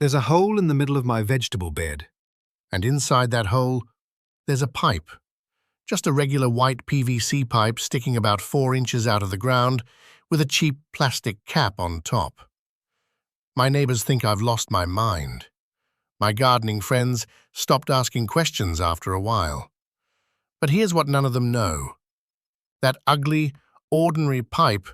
There's a hole in the middle of my vegetable bed. And inside that hole, there's a pipe. Just a regular white PVC pipe sticking about 4 inches out of the ground with a cheap plastic cap on top. My neighbors think I've lost my mind. My gardening friends stopped asking questions after a while. But here's what none of them know. That ugly, ordinary pipe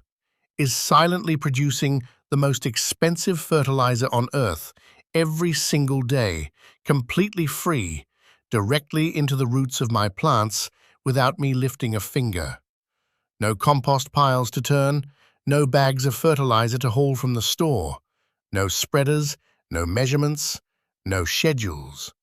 is silently producing the most expensive fertilizer on Earth every single day, completely free, directly into the roots of my plants without me lifting a finger. No compost piles to turn, no bags of fertilizer to haul from the store, no spreaders, no measurements, no schedules.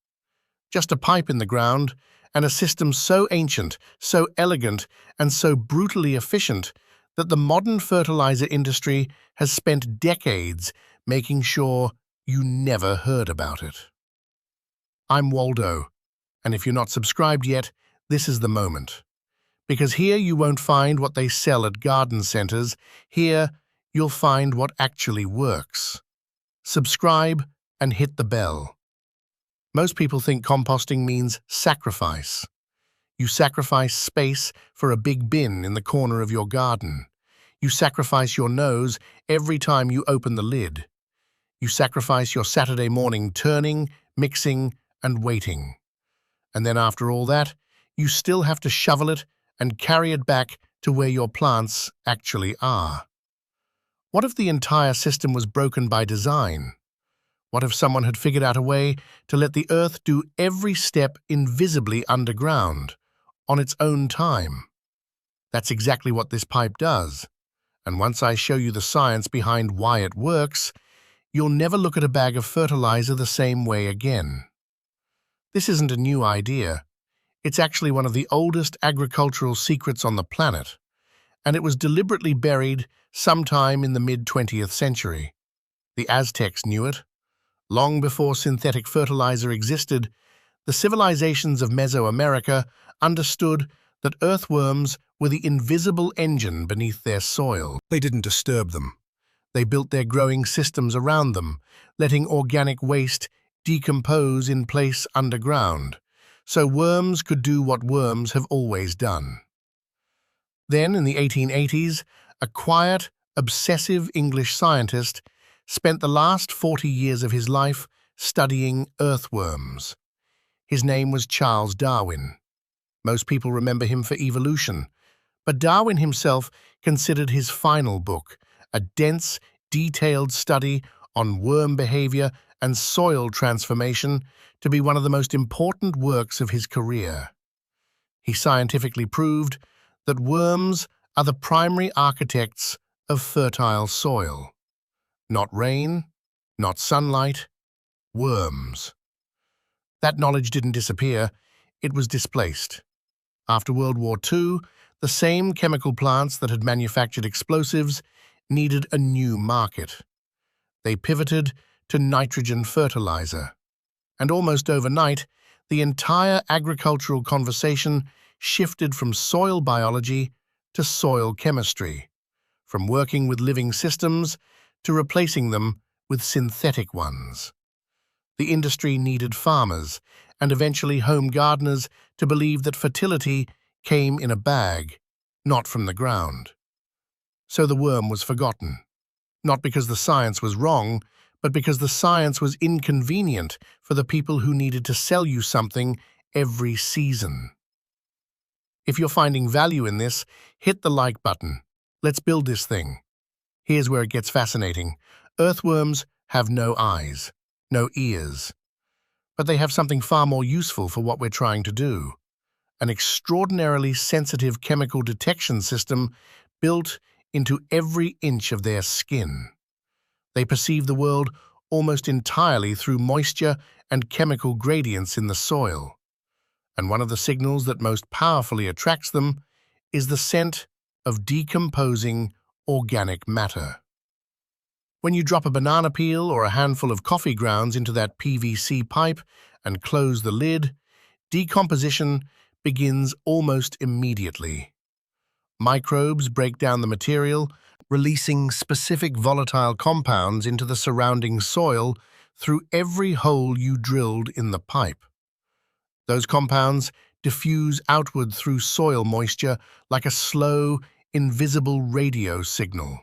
Just a pipe in the ground and a system so ancient, so elegant, and so brutally efficient that the modern fertilizer industry has spent decades making sure you never heard about it. I'm Waldo, and if you're not subscribed yet, this is the moment. Because here you won't find what they sell at garden centers. Here you'll find what actually works. Subscribe and hit the bell. Most people think composting means sacrifice. You sacrifice space for a big bin in the corner of your garden. You sacrifice your nose every time you open the lid. You sacrifice your Saturday morning turning, mixing, and waiting. And then after all that, you still have to shovel it and carry it back to where your plants actually are. What if the entire system was broken by design? What if someone had figured out a way to let the earth do every step invisibly underground, on its own time? That's exactly what this pipe does. And once I show you the science behind why it works, you'll never look at a bag of fertilizer the same way again. This isn't a new idea. It's actually one of the oldest agricultural secrets on the planet, and it was deliberately buried sometime in the mid-20th century. The Aztecs knew it. Long before synthetic fertilizer existed, the civilizations of Mesoamerica understood that earthworms were the invisible engine beneath their soil. They didn't disturb them. They built their growing systems around them, letting organic waste decompose in place underground, so worms could do what worms have always done. Then, in the 1880s, a quiet, obsessive English scientist spent the last 40 years of his life studying earthworms. His name was Charles Darwin. Most people remember him for evolution, but Darwin himself considered his final book, a dense, detailed study on worm behavior and soil transformation, to be one of the most important works of his career. He scientifically proved that worms are the primary architects of fertile soil. Not rain, not sunlight, worms. That knowledge didn't disappear, it was displaced. After World War II, the same chemical plants that had manufactured explosives needed a new market. They pivoted to nitrogen fertilizer. And almost overnight, the entire agricultural conversation shifted from soil biology to soil chemistry, from working with living systems to replacing them with synthetic ones. The industry needed farmers and eventually home gardeners to believe that fertility came in a bag, not from the ground. So the worm was forgotten, not because the science was wrong, but because the science was inconvenient for the people who needed to sell you something every season. If you're finding value in this, hit the like button. Let's build this thing. Here's where it gets fascinating. Earthworms have no eyes, no ears. But they have something far more useful for what we're trying to do. An extraordinarily sensitive chemical detection system built into every inch of their skin. They perceive the world almost entirely through moisture and chemical gradients in the soil. And one of the signals that most powerfully attracts them is the scent of decomposing organic matter. When you drop a banana peel or a handful of coffee grounds into that PVC pipe and close the lid, decomposition begins almost immediately. Microbes break down the material, releasing specific volatile compounds into the surrounding soil through every hole you drilled in the pipe. Those compounds diffuse outward through soil moisture like a slow, invisible radio signal.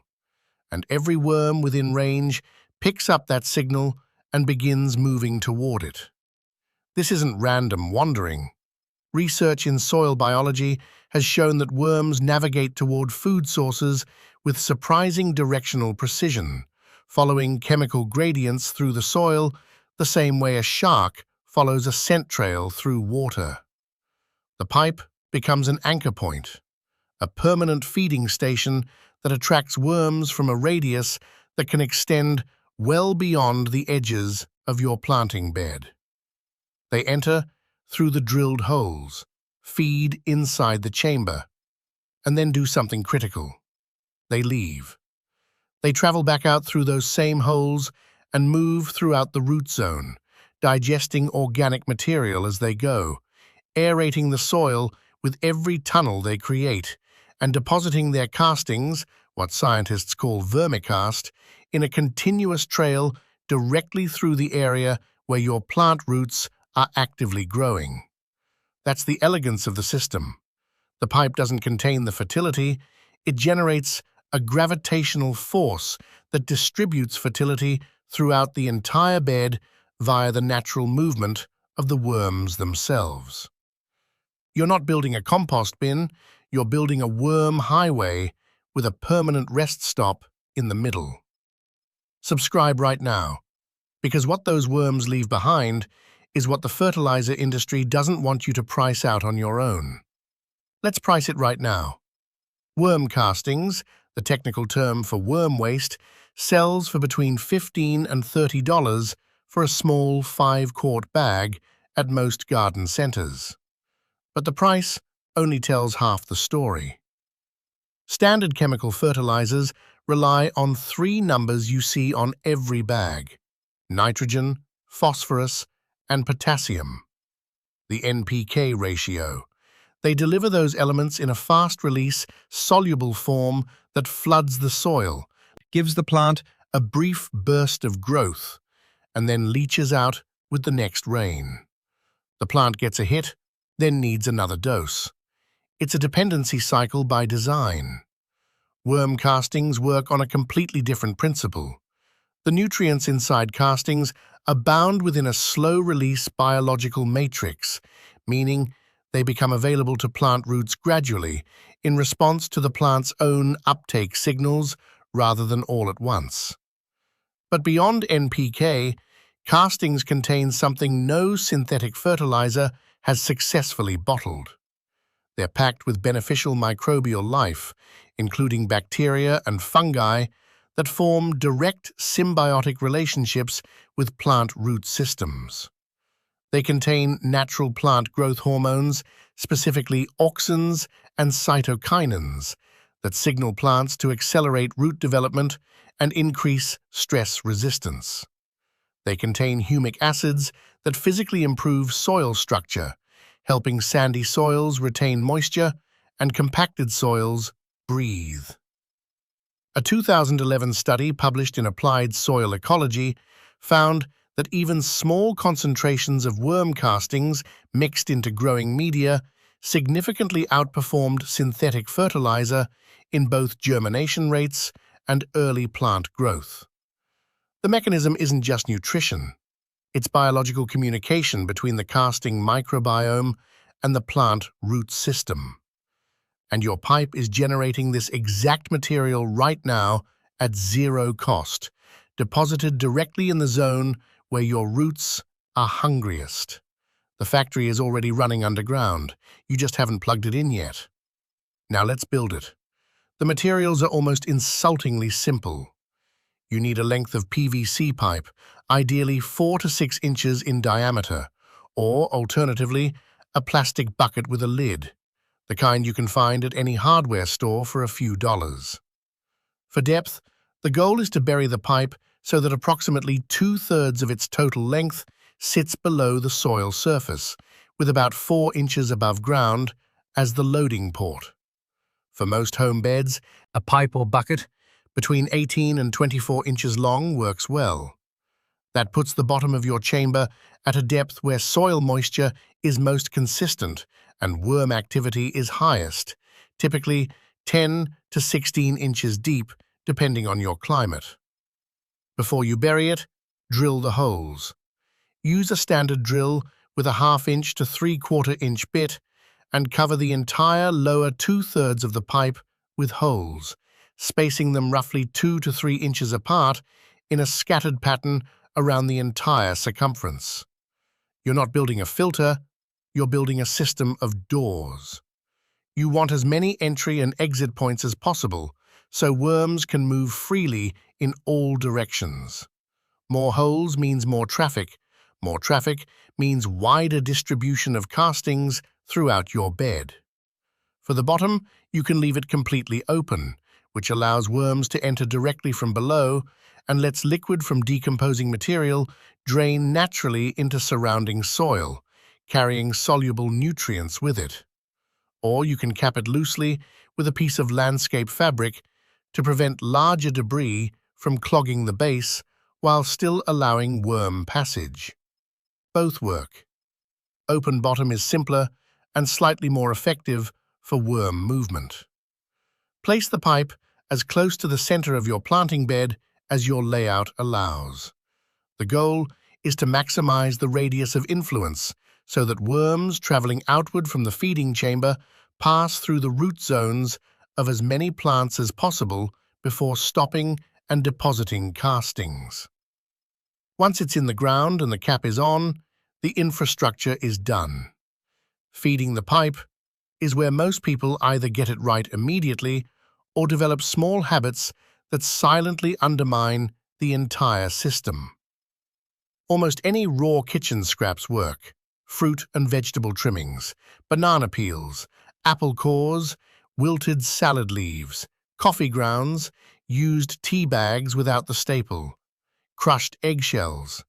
And every worm within range picks up that signal and begins moving toward it. This isn't random wandering. Research in soil biology has shown that worms navigate toward food sources with surprising directional precision, following chemical gradients through the soil the same way a shark follows a scent trail through water. The pipe becomes an anchor point, a permanent feeding station that attracts worms from a radius that can extend well beyond the edges of your planting bed. They enter through the drilled holes, feed inside the chamber, and then do something critical. They leave. They travel back out through those same holes and move throughout the root zone, digesting organic material as they go, aerating the soil with every tunnel they create, and depositing their castings, what scientists call vermicast, in a continuous trail directly through the area where your plant roots are actively growing. That's the elegance of the system. The pipe doesn't contain the fertility, it generates a gravitational force that distributes fertility throughout the entire bed via the natural movement of the worms themselves. You're not building a compost bin, you're building a worm highway with a permanent rest stop in the middle. Subscribe right now, because what those worms leave behind is what the fertilizer industry doesn't want you to price out on your own. Let's price it right now. Worm castings, the technical term for worm waste, sells for between $15 and $30 for a small 5-quart bag at most garden centers. But the price only tells half the story. Standard chemical fertilizers rely on 3 numbers you see on every bag: nitrogen, phosphorus, and potassium. The NPK ratio. They deliver those elements in a fast-release, soluble form that floods the soil, gives the plant a brief burst of growth, and then leaches out with the next rain. The plant gets a hit, then needs another dose. It's a dependency cycle by design. Worm castings work on a completely different principle. The nutrients inside castings are bound within a slow-release biological matrix, meaning they become available to plant roots gradually in response to the plant's own uptake signals rather than all at once. But beyond NPK, castings contain something no synthetic fertilizer has successfully bottled. They're packed with beneficial microbial life, including bacteria and fungi, that form direct symbiotic relationships with plant root systems. They contain natural plant growth hormones, specifically auxins and cytokinins, that signal plants to accelerate root development and increase stress resistance. They contain humic acids that physically improve soil structure, helping sandy soils retain moisture and compacted soils breathe. A 2011 study published in Applied Soil Ecology found that even small concentrations of worm castings mixed into growing media significantly outperformed synthetic fertilizer in both germination rates and early plant growth. The mechanism isn't just nutrition, it's biological communication between the casting microbiome and the plant root system. And your pipe is generating this exact material right now at zero cost, deposited directly in the zone where your roots are hungriest. The factory is already running underground. You just haven't plugged it in yet. Now let's build it. The materials are almost insultingly simple. You need a length of PVC pipe, ideally 4 to 6 inches in diameter, or, alternatively, a plastic bucket with a lid, the kind you can find at any hardware store for a few dollars. For depth, the goal is to bury the pipe so that approximately 2/3 of its total length sits below the soil surface, with about 4 inches above ground as the loading port. For most home beds, a pipe or bucket between 18 and 24 inches long works well. That puts the bottom of your chamber at a depth where soil moisture is most consistent and worm activity is highest, typically 10 to 16 inches deep, depending on your climate. Before you bury it, drill the holes. Use a standard drill with a 1/2 inch to 3/4 inch bit and cover the entire lower 2/3 of the pipe with holes, spacing them roughly 2 to 3 inches apart in a scattered pattern around the entire circumference. You're not building a filter, you're building a system of doors. You want as many entry and exit points as possible, so worms can move freely in all directions. More holes means more traffic. More traffic means wider distribution of castings throughout your bed. For the bottom, you can leave it completely open, which allows worms to enter directly from below and lets liquid from decomposing material drain naturally into surrounding soil, carrying soluble nutrients with it. Or you can cap it loosely with a piece of landscape fabric to prevent larger debris from clogging the base while still allowing worm passage. Both work. Open bottom is simpler and slightly more effective for worm movement. Place the pipe as close to the center of your planting bed as your layout allows. The goal is to maximize the radius of influence so that worms traveling outward from the feeding chamber pass through the root zones of as many plants as possible before stopping and depositing castings. Once it's in the ground and the cap is on, the infrastructure is done. Feeding the pipe is where most people either get it right immediately or develop small habits that silently undermine the entire system. Almost any raw kitchen scraps work: fruit and vegetable trimmings, banana peels, apple cores, wilted salad leaves, coffee grounds, used tea bags without the staple, crushed eggshells,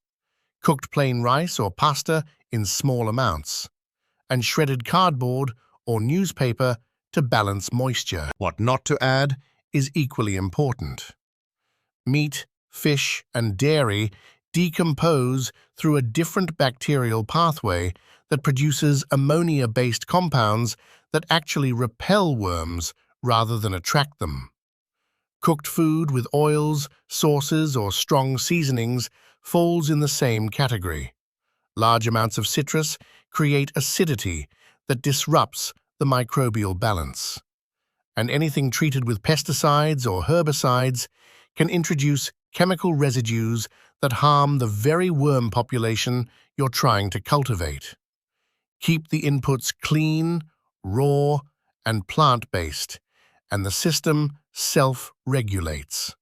cooked plain rice or pasta in small amounts, and shredded cardboard or newspaper to balance moisture. What not to add is equally important. Meat, fish, and dairy decompose through a different bacterial pathway that produces ammonia-based compounds that actually repel worms rather than attract them. Cooked food with oils, sauces, or strong seasonings falls in the same category. Large amounts of citrus create acidity that disrupts the microbial balance. And anything treated with pesticides or herbicides can introduce chemical residues that harm the very worm population you're trying to cultivate. Keep the inputs clean, raw, and plant-based, and the system self-regulates.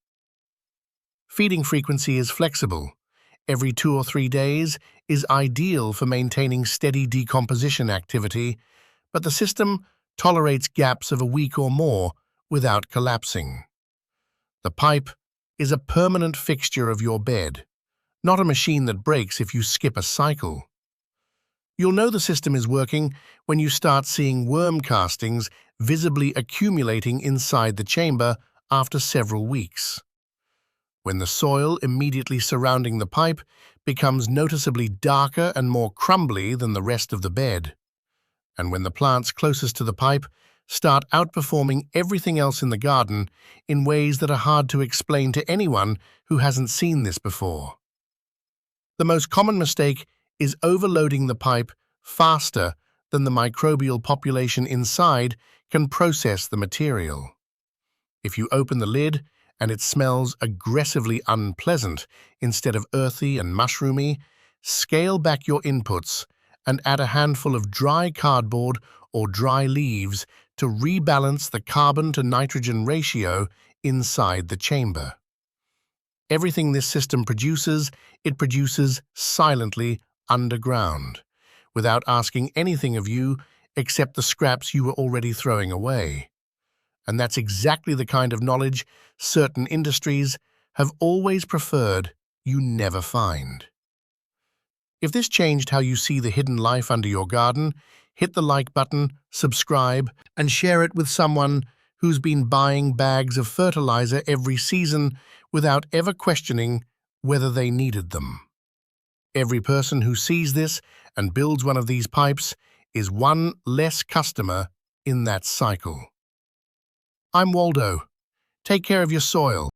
Feeding frequency is flexible. Every 2 or 3 days is ideal for maintaining steady decomposition activity, but the system tolerates gaps of a week or more without collapsing. The pipe is a permanent fixture of your bed, not a machine that breaks if you skip a cycle. You'll know the system is working when you start seeing worm castings visibly accumulating inside the chamber after several weeks. When the soil immediately surrounding the pipe becomes noticeably darker and more crumbly than the rest of the bed, and when the plants closest to the pipe start outperforming everything else in the garden in ways that are hard to explain to anyone who hasn't seen this before. The most common mistake is overloading the pipe faster than the microbial population inside can process the material. If you open the lid and it smells aggressively unpleasant instead of earthy and mushroomy, scale back your inputs and add a handful of dry cardboard or dry leaves to rebalance the carbon to nitrogen ratio inside the chamber. Everything this system produces, it produces silently underground, without asking anything of you except the scraps you were already throwing away. And that's exactly the kind of knowledge certain industries have always preferred you never find. If this changed how you see the hidden life under your garden, hit the like button, subscribe, and share it with someone who's been buying bags of fertilizer every season without ever questioning whether they needed them. Every person who sees this and builds one of these pipes is one less customer in that cycle. I'm Waldo. Take care of your soil.